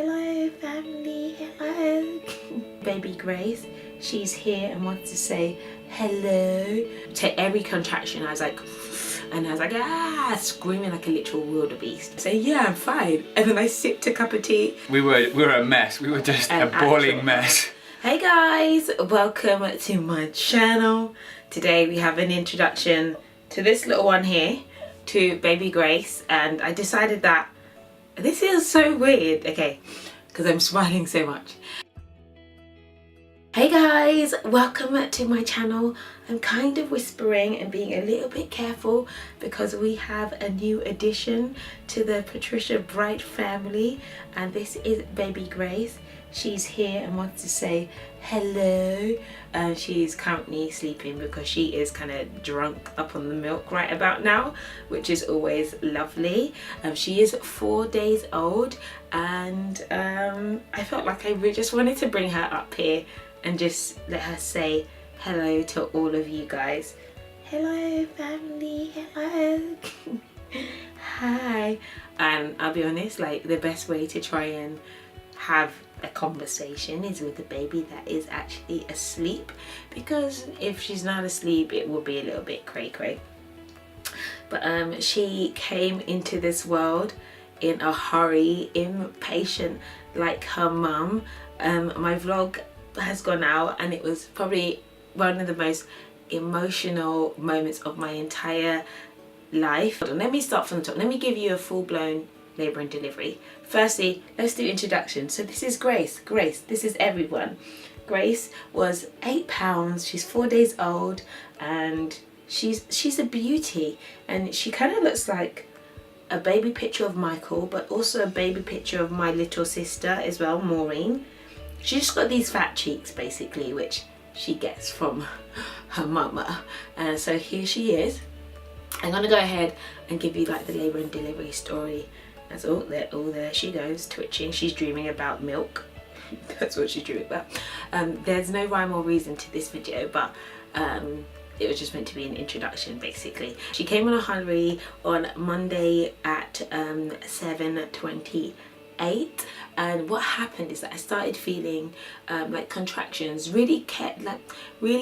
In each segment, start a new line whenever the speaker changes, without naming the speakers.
Hello family, hello. Baby Grace, she's here and wants to say hello. To every contraction I was like, screaming like a literal wildebeest. So yeah, I'm fine. And then I sipped a cup of tea.
We were a mess. We were just a boiling mess.
Hey guys, welcome to my channel. Today we have an introduction to this little one here, to Baby Grace, and I decided that this is so weird, okay, because I'm smiling so much. Hey guys, welcome to my channel. I'm kind of whispering and being a little bit careful because we have a new addition to the Patricia Bright family, and this is Baby Grace. She's here and wants to say hello. She's currently sleeping because she is kind of drunk up on the milk right about now, which is always lovely. She is 4 days old, and I felt like I really just wanted to bring her up here and just let her say hello to all of you guys. Hello family, hello. Hi. And I'll be honest, like the best way to try and have a conversation is with the baby that is actually asleep, because if she's not asleep it will be a little bit cray cray. But she came into this world in a hurry, impatient like her mum. My vlog has gone out and it was probably one of the most emotional moments of my entire life. Let me start from the top. Let me give you a full-blown labour and delivery. Firstly, let's do introduction. So this is Grace. Grace, this is everyone. Grace was 8 pounds. She's 4 days old, and she's a beauty, and she kind of looks like a baby picture of Michael, but also a baby picture of my little sister as well, Maureen. She's just got these fat cheeks basically, which she gets from her mama. And so here she is. I'm gonna go ahead and give you like the labour and delivery story. That's all there she goes, twitching. She's dreaming about milk. That's what she's dreaming about. There's no rhyme or reason to this video, but it was just meant to be an introduction basically. She came on a hurry on Monday at 7:28, and what happened is that I started feeling like contractions, really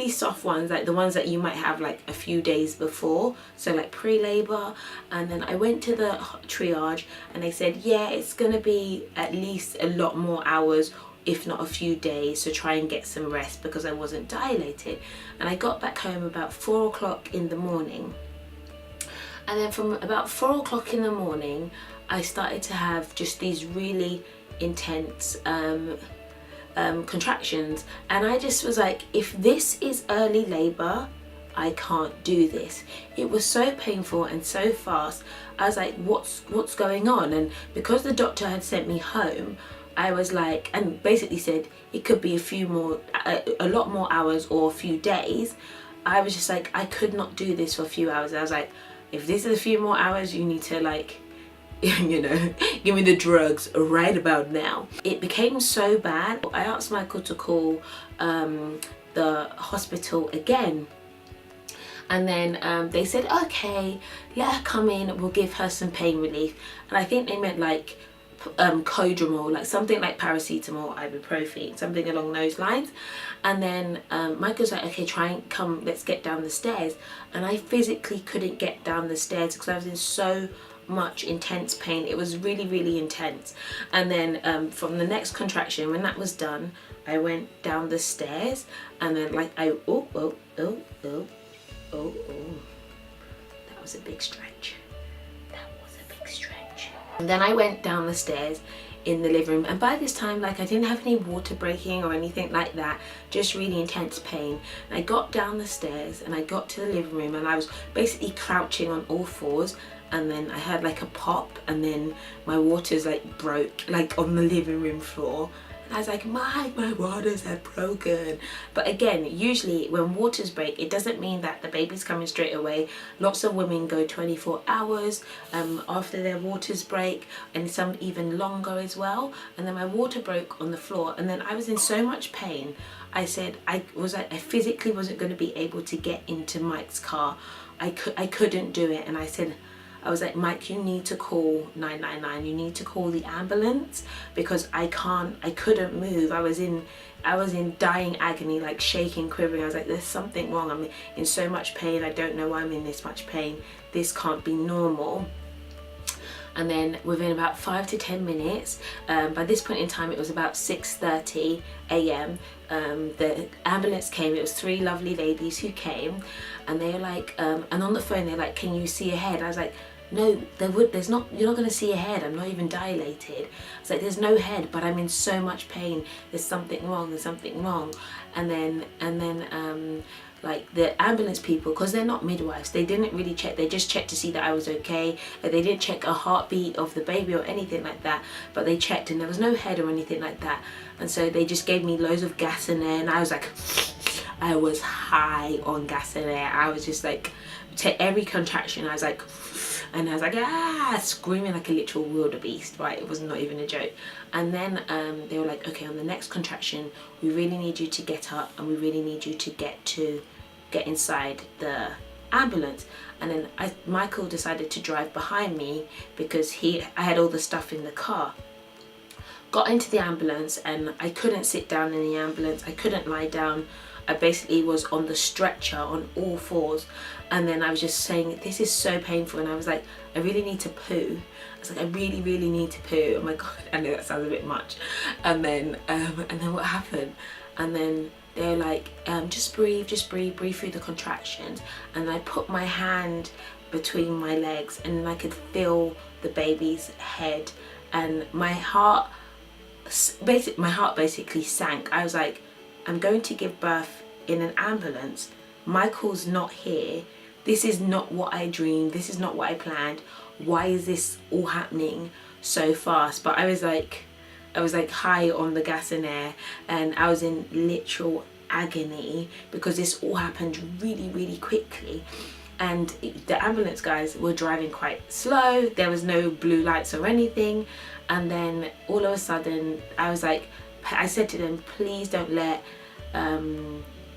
soft ones, like the ones that you might have like a few days before, so like pre-labor. And then I went to the triage and they said, yeah, it's gonna be at least a lot more hours, if not a few days, so try and get some rest, because I wasn't dilated. And I got back home about 4 o'clock in the morning, and then from about 4 o'clock in the morning I started to have just these really intense contractions, and I just was like, if this is early labor, I can't do this. It was so painful and so fast. I was like, what's going on? And because the doctor had sent me home, I was like, and basically said it could be a lot more hours or a few days. I was just like, I could not do this for a few hours. I was like, if this is a few more hours, you need to like, you know, give me the drugs right about now. It became so bad, I asked Michael to call the hospital again, and then they said, okay, let her come in, we'll give her some pain relief. And I think they meant like Codramol, like something like paracetamol, ibuprofen, something along those lines. And then Michael's like, okay, try and come, let's get down the stairs. And I physically couldn't get down the stairs because I was in so much intense pain. It was really intense. And then from the next contraction, when that was done, I went down the stairs, and then like that was a big stretch. And then I went down the stairs in the living room, and by this time, like, I didn't have any water breaking or anything like that, just really intense pain. And I got down the stairs and I got to the living room, and I was basically crouching on all fours, and then I heard like a pop, and then my waters like broke like on the living room floor. And I was like, my waters have broken. But again, usually when waters break, it doesn't mean that the baby's coming straight away. Lots of women go 24 hours after their waters break, and some even longer as well. And then my water broke on the floor, and then I was in so much pain. I said I physically wasn't going to be able to get into Mike's car. I couldn't do it, and I said, I was like, Mike, you need to call 999. You need to call the ambulance, because I couldn't move. I was in dying agony, like shaking, quivering. I was like, there's something wrong. I'm in so much pain. I don't know why I'm in this much pain. This can't be normal. And then within about 5 to 10 minutes, by this point in time it was about 6:30 a.m. The ambulance came. It was 3 lovely ladies who came, and they were like, and on the phone they're like, can you see a head? I was like, no, there's not, you're not going to see a head. I'm not even dilated. It's like, there's no head, but I'm in so much pain. There's something wrong. And then like the ambulance people, because they're not midwives, they didn't really check. They just checked to see that I was okay. They didn't check a heartbeat of the baby or anything like that, but they checked and there was no head or anything like that. And so they just gave me loads of gas in there, and I was like, I was high on gas in there. I was just like, to every contraction I was like, and I was like, ah, screaming like a literal wildebeest, right? It was not even a joke. And then they were like, okay, on the next contraction, we really need you to get up, and we really need you to get inside the ambulance. And then Michael decided to drive behind me, because I had all the stuff in the car. Got into the ambulance, and I couldn't sit down in the ambulance. I couldn't lie down. I basically was on the stretcher on all fours, and then I was just saying, this is so painful, and I was like, I really need to poo. I was like, I really, really need to poo. Oh my God, I know that sounds a bit much. And then what happened? And then they were like, just breathe through the contractions. And I put my hand between my legs, and I could feel the baby's head, and my heart basically sank. I was like, I'm going to give birth in an ambulance. Michael's not here. This is not what I dreamed. This is not what I planned. Why is this all happening so fast? But I was like high on the gas and air, and I was in literal agony because this all happened really, really quickly. And the ambulance guys were driving quite slow. There was no blue lights or anything. And then all of a sudden I said to them, please don't let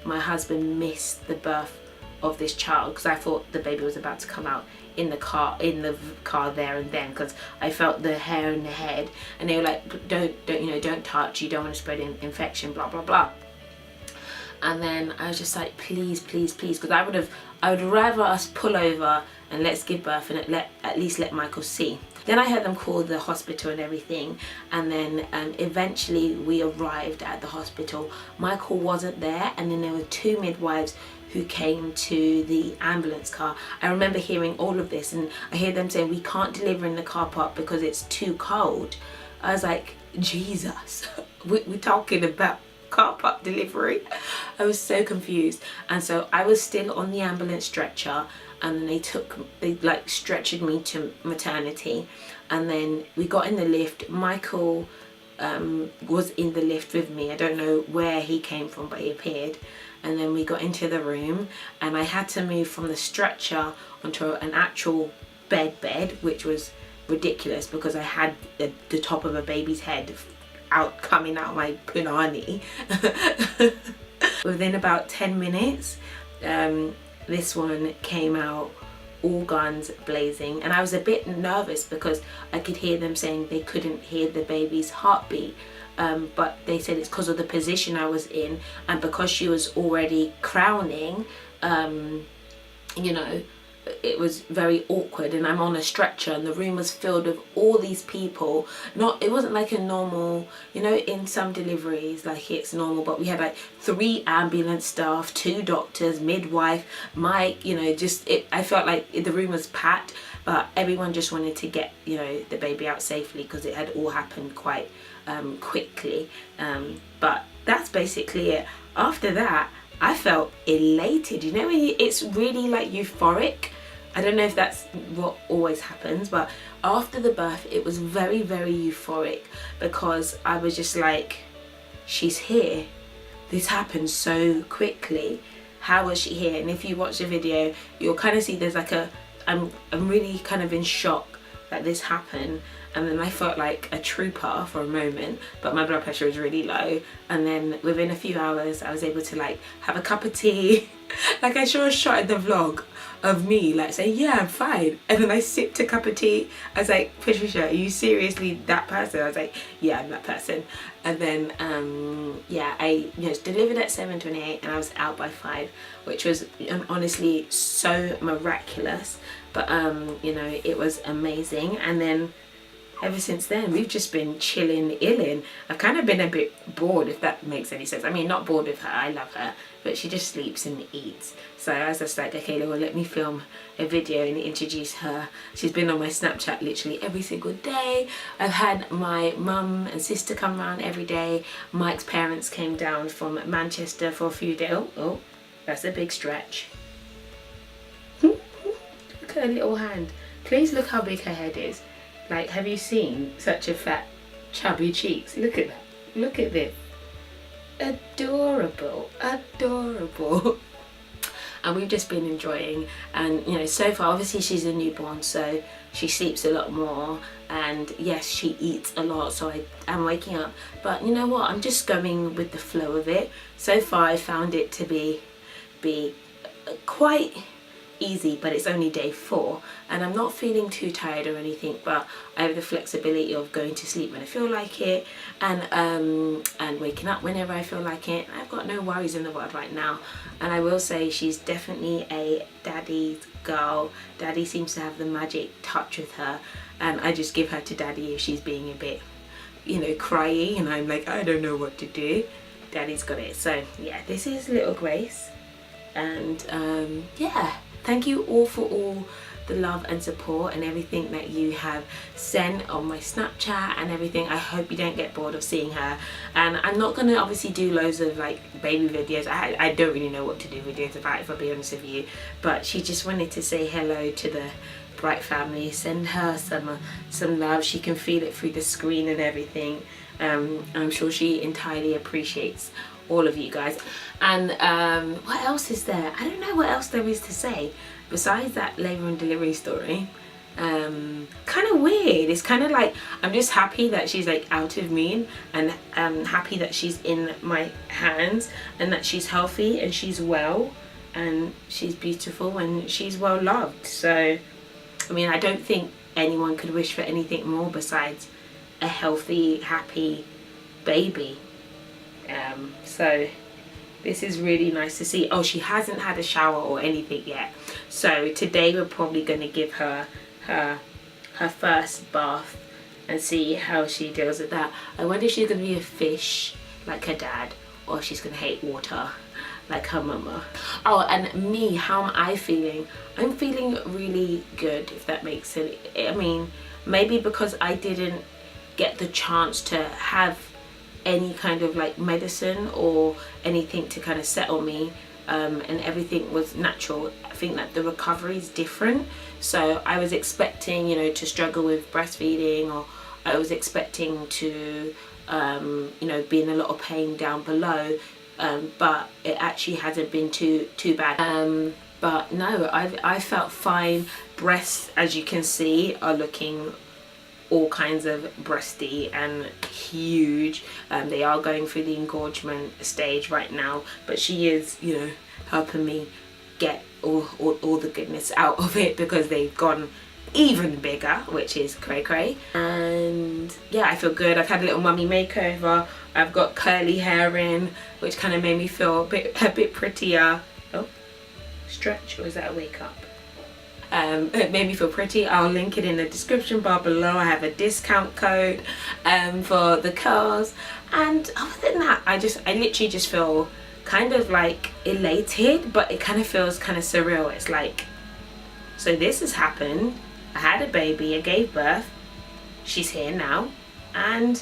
my husband miss the birth of this child, because I thought the baby was about to come out in the car there and then, because I felt the hair in the head. And they were like, don't touch, you don't want to spread an infection, blah blah blah. And then I was just like, please, because I would rather us pull over and let's give birth and at least let Michael see. Then I heard them call the hospital and everything, and then eventually we arrived at the hospital. Michael wasn't there, and then there were 2 midwives who came to the ambulance car. I remember hearing all of this, and I hear them saying, we can't deliver in the car park because it's too cold. I was like, Jesus, we're talking about car park delivery? I was so confused. And so I was still on the ambulance stretcher, and then they like stretchered me to maternity. And then we got in the lift. Michael was in the lift with me. I don't know where he came from, but he appeared. And then we got into the room, and I had to move from the stretcher onto an actual bed, which was ridiculous because I had the top of a baby's head coming out my punani. Within about 10 minutes, this one came out all guns blazing, and I was a bit nervous because I could hear them saying they couldn't hear the baby's heartbeat. But they said it's because of the position I was in, and because she was already crowning, it was very awkward, and I'm on a stretcher, and the room was filled with all these people. It wasn't like a normal, in some deliveries like it's normal, but we had like 3 ambulance staff, 2 doctors, midwife, Mike, I felt like the room was packed, but everyone just wanted to get the baby out safely because it had all happened quite quickly. But that's basically it. After that, I felt elated. When it's really like euphoric. I don't know if that's what always happens, but after the birth it was very, very euphoric because I was just like, she's here. This happened so quickly. How was she here? And if you watch the video, you'll kind of see there's like I'm really kind of in shock that this happened. and then I felt like a trooper for a moment, but my blood pressure was really low. And then within a few hours I was able to like have a cup of tea. Like I saw a shot in the vlog of me like saying, yeah, I'm fine, and then I sipped a cup of tea. I was like, Patricia, are you seriously that person? I was like, yeah, I'm that person. And then yeah, I delivered at 7:28 and I was out by 5, which was honestly so miraculous. But it was amazing. And then ever since then we've just been chilling, illing. I've kind of been a bit bored, if that makes any sense. I mean, not bored with her, I love her, but she just sleeps and eats. So I was just like, okay, well, let me film a video and introduce her. She's been on my Snapchat literally every single day. I've had my mum and sister come around every day. Mike's parents came down from Manchester for a few days. Oh, that's a big stretch. Look at her little hand. Please look how big her head is. Like, have you seen such a fat, chubby cheeks? Look at that. Look at this. Adorable. Adorable. And we've just been enjoying. And, so far, obviously she's a newborn, so she sleeps a lot more. And, yes, she eats a lot, so I'm waking up. But you know what? I'm just going with the flow of it. So far, I found it to be quite easy, but it's only day 4 and I'm not feeling too tired or anything, but I have the flexibility of going to sleep when I feel like it and waking up whenever I feel like it. I've got no worries in the world right now. And I will say she's definitely a daddy's girl. Daddy seems to have the magic touch with her, and I just give her to daddy if she's being a bit cryy and I'm like, I don't know what to do. Daddy's got it. So yeah, this is little Grace. And yeah, thank you all for all the love and support and everything that you have sent on my Snapchat and everything. I hope you don't get bored of seeing her. And I'm not gonna obviously do loads of like baby videos. I don't really know what to do videos about, if I'll be honest with you, but she just wanted to say hello to the Bright family. Send her some love. She can feel it through the screen and everything. I'm sure she entirely appreciates all of you guys. And what else is there? I don't know what else there is to say besides that labour and delivery story. Kind of weird. It's kind of like I'm just happy that she's like out of me, and happy that she's in my hands and that she's healthy and she's well and she's beautiful and she's well loved. So I mean, I don't think anyone could wish for anything more besides a healthy, happy baby. So this is really nice to see. Oh, she hasn't had a shower or anything yet. So today we're probably going to give her her first bath and see how she deals with that. I wonder if she's going to be a fish like her dad, or if she's going to hate water like her mama. Oh, and me, how am I feeling? I'm feeling really good, if that makes sense. I mean, maybe because I didn't get the chance to have any kind of like medicine or anything to kind of settle me, and everything was natural. I think that the recovery is different. So I was expecting, to struggle with breastfeeding, or I was expecting to be in a lot of pain down below, but it actually hasn't been too bad. But no, I felt fine. Breasts, as you can see, are looking all kinds of breasty and huge. They are going through the engorgement stage right now, but she is helping me get all the goodness out of it, because they've gone even bigger, which is cray cray. And yeah, I feel good. I've had a little mummy makeover. I've got curly hair in, which kind of made me feel a bit prettier. Oh, stretch, or is that a wake up? It made me feel pretty. I'll link it in the description bar below. I have a discount code for the curls. And other than that, I literally just feel kind of like elated, but it kind of feels kind of surreal. It's like, so this has happened. I had a baby, I gave birth, she's here now, and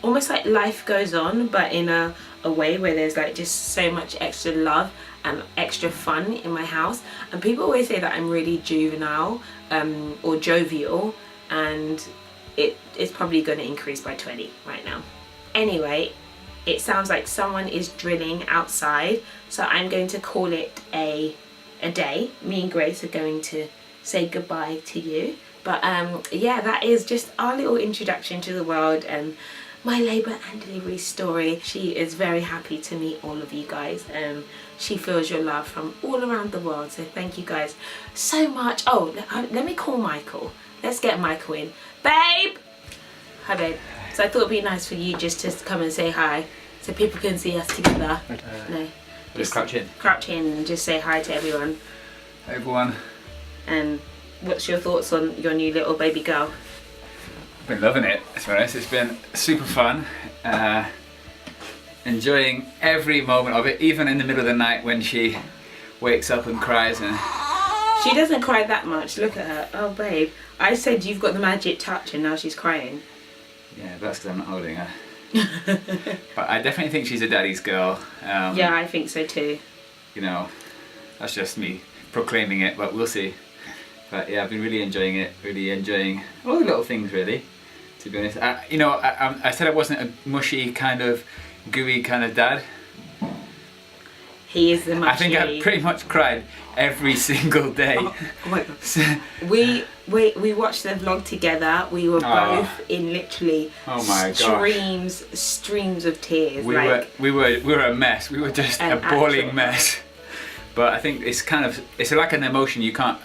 almost like life goes on, but in a way where there's like just so much extra love and extra fun in my house. And people always say that I'm really juvenile or jovial, and it's probably going to increase by 20 right now. Anyway, it sounds like someone is drilling outside, so I'm going to call it a day. Me and Grace are going to say goodbye to you. But yeah, that is just our little introduction to the world and my labour and delivery story. She is very happy to meet all of you guys. She feels your love from all around the world, so thank you guys so much. Oh, let me call Michael. Let's get Michael in. Babe! Hi, babe. So I thought it'd be nice for you just to come and say hi so people can see us together. No.
Just crouch in.
Crouch in and just say hi to everyone.
Hey everyone.
And what's your thoughts on your new little baby girl?
I've been loving it, to be honest. It's been super fun. Enjoying every moment of it, even in the middle of the night when she wakes up and cries. And
she doesn't cry that much. Look at her. Oh, babe. I said you've got the magic touch and now she's crying.
Yeah, that's because I'm not holding her. But I definitely think she's a daddy's girl.
Yeah, I think so too.
You know, that's just me proclaiming it, but we'll see. But yeah, I've been really enjoying it, really enjoying all the little things, really, to be honest. I said I wasn't a mushy kind of, gooey kind of dad.
He is the mushy.
I think I pretty much cried every single day.
Oh my God. We watched the vlog together. We were both in literally streams of tears.
We were a mess. We were just a bawling mess. But I think it's like an emotion you can't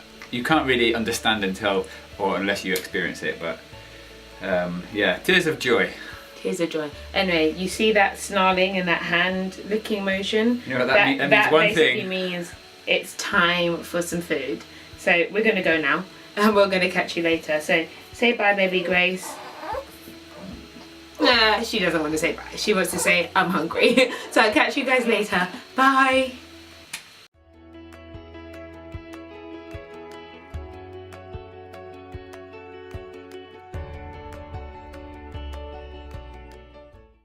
really understand unless you experience it. But yeah, tears of joy.
Tears of joy. Anyway, you see that snarling and that hand licking motion?
You know, that means one thing. That
basically means it's time for some food. So we're going to go now and we're going to catch you later. So say bye, baby Grace. Nah, she doesn't want to say bye. She wants to say I'm hungry. So I'll catch you guys later. Bye.